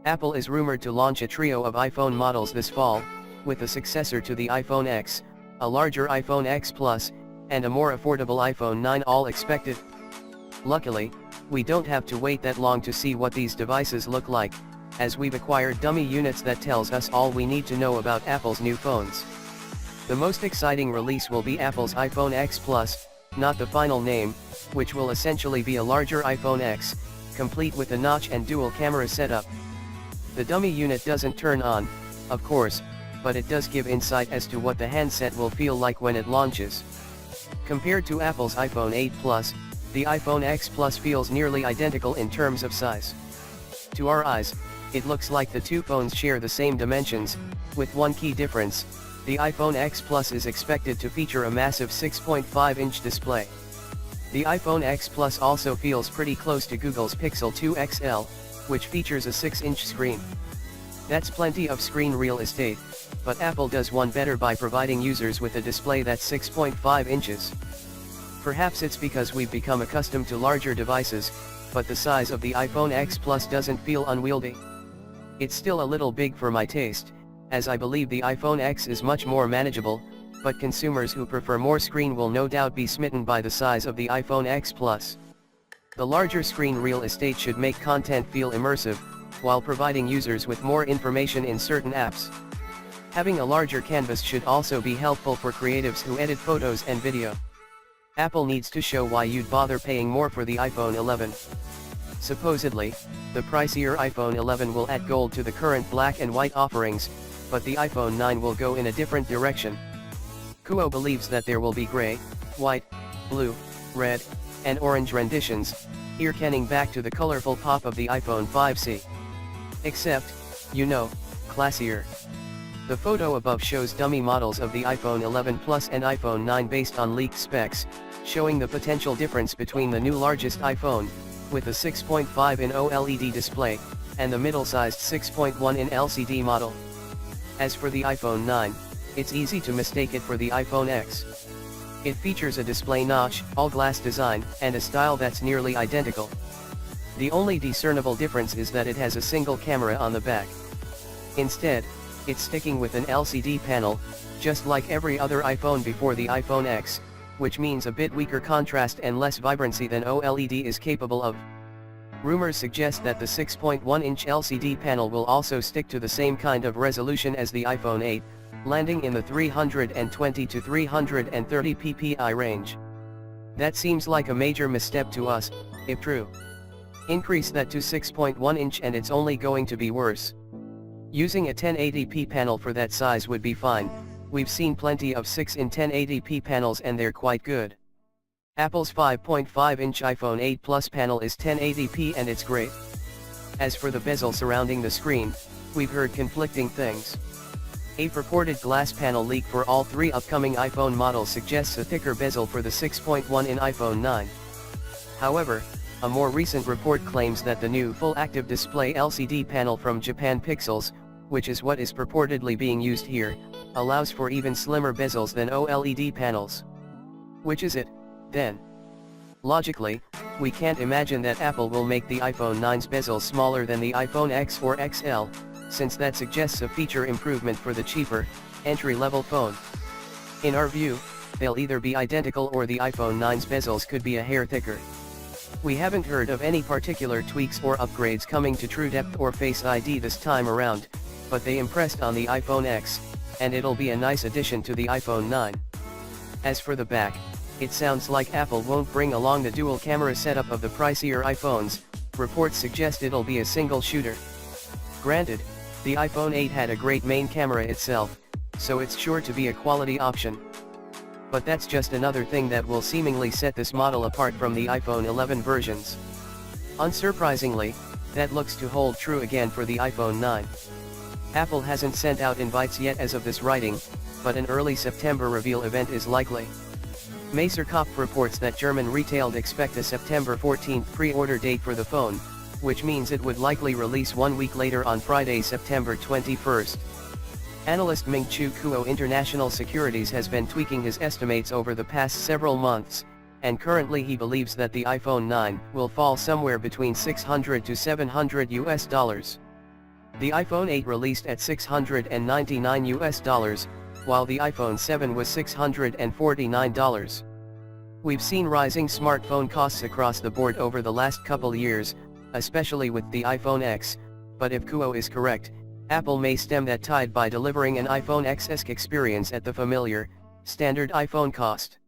Apple is rumored to launch a trio of iPhone models this fall, with a successor to the iPhone X, a larger iPhone X Plus, and a more affordable iPhone 9 all expected. Luckily, we don't have to wait that long to see what these devices look like, as we've acquired dummy units that tells us all we need to know about Apple's new phones. The most exciting release will be Apple's iPhone X Plus, not the final name, which will essentially be a larger iPhone X, complete with a notch and dual camera setup. The dummy unit doesn't turn on, of course, but it does give insight as to what the handset will feel like when it launches. Compared to Apple's iPhone 8 Plus, the iPhone X Plus feels nearly identical in terms of size. To our eyes, it looks like the two phones share the same dimensions, with one key difference: the iPhone X Plus is expected to feature a massive 6.5-inch display. The iPhone X Plus also feels pretty close to Google's Pixel 2 XL, which features a 6-inch screen. That's plenty of screen real estate, but Apple does one better by providing users with a display that's 6.5 inches. Perhaps it's because we've become accustomed to larger devices, but the size of the iPhone X Plus doesn't feel unwieldy. It's still a little big for my taste, as I believe the iPhone X is much more manageable, but consumers who prefer more screen will no doubt be smitten by the size of the iPhone X Plus. The larger screen real estate should make content feel immersive, while providing users with more information in certain apps. Having a larger canvas should also be helpful for creatives who edit photos and video. Apple needs to show why you'd bother paying more for the iPhone 11. Supposedly, the pricier iPhone 11 will add gold to the current black and white offerings, but the iPhone 9 will go in a different direction. Kuo believes that there will be gray, white, blue, red, and orange renditions, hearkening back to the colorful pop of the iPhone 5C. Except, classier. The photo above shows dummy models of the iPhone 11 Plus and iPhone 9 based on leaked specs, showing the potential difference between the new largest iPhone, with a 6.5-in OLED display, and the middle-sized 6.1-in LCD model. As for the iPhone 9, it's easy to mistake it for the iPhone X. It features a display notch, all-glass design, and a style that's nearly identical. The only discernible difference is that it has a single camera on the back. Instead, it's sticking with an LCD panel, just like every other iPhone before the iPhone X, which means a bit weaker contrast and less vibrancy than OLED is capable of. Rumors suggest that the 6.1-inch LCD panel will also stick to the same kind of resolution as the iPhone 8, landing in the 320 to 330 ppi range. That seems like a major misstep to us, if true. Increase that to 6.1-inch and it's only going to be worse. Using a 1080p panel for that size would be fine. We've seen plenty of 6-in 1080p panels and they're quite good. Apple's 5.5-inch iPhone 8 Plus panel is 1080p and it's great. As for the bezel surrounding the screen, we've heard conflicting things. A purported glass panel leak for all three upcoming iPhone models suggests a thicker bezel for the 6.1-in iPhone 9. However, a more recent report claims that the new full active display LCD panel from Japan Pixels, which is what is purportedly being used here, allows for even slimmer bezels than OLED panels. Which is it, then? Logically, we can't imagine that Apple will make the iPhone 9's bezel smaller than the iPhone X or XL, since that suggests a feature improvement for the cheaper, entry-level phone. In our view, they'll either be identical or the iPhone 9's bezels could be a hair thicker. We haven't heard of any particular tweaks or upgrades coming to TrueDepth or Face ID this time around, but they impressed on the iPhone X, and it'll be a nice addition to the iPhone 9. As for the back, it sounds like Apple won't bring along the dual camera setup of the pricier iPhones. Reports suggest it'll be a single shooter. Granted, the iPhone 8 had a great main camera itself, so it's sure to be a quality option. But that's just another thing that will seemingly set this model apart from the iPhone 11 versions. Unsurprisingly, that looks to hold true again for the iPhone 9. Apple hasn't sent out invites yet as of this writing, but an early September reveal event is likely. Maser Kopf reports that German retailers expect a September 14 pre-order date for the phone, which means it would likely release 1 week later on Friday, September 21st. Analyst Ming-Chu Kuo International Securities has been tweaking his estimates over the past several months, and currently he believes that the iPhone 9 will fall somewhere between $600 to $700. The iPhone 8 released at $699, while the iPhone 7 was $649. We've seen rising smartphone costs across the board over the last couple years, especially with the iPhone X, but if Kuo is correct, Apple may stem that tide by delivering an iPhone X-esque experience at the familiar, standard iPhone cost.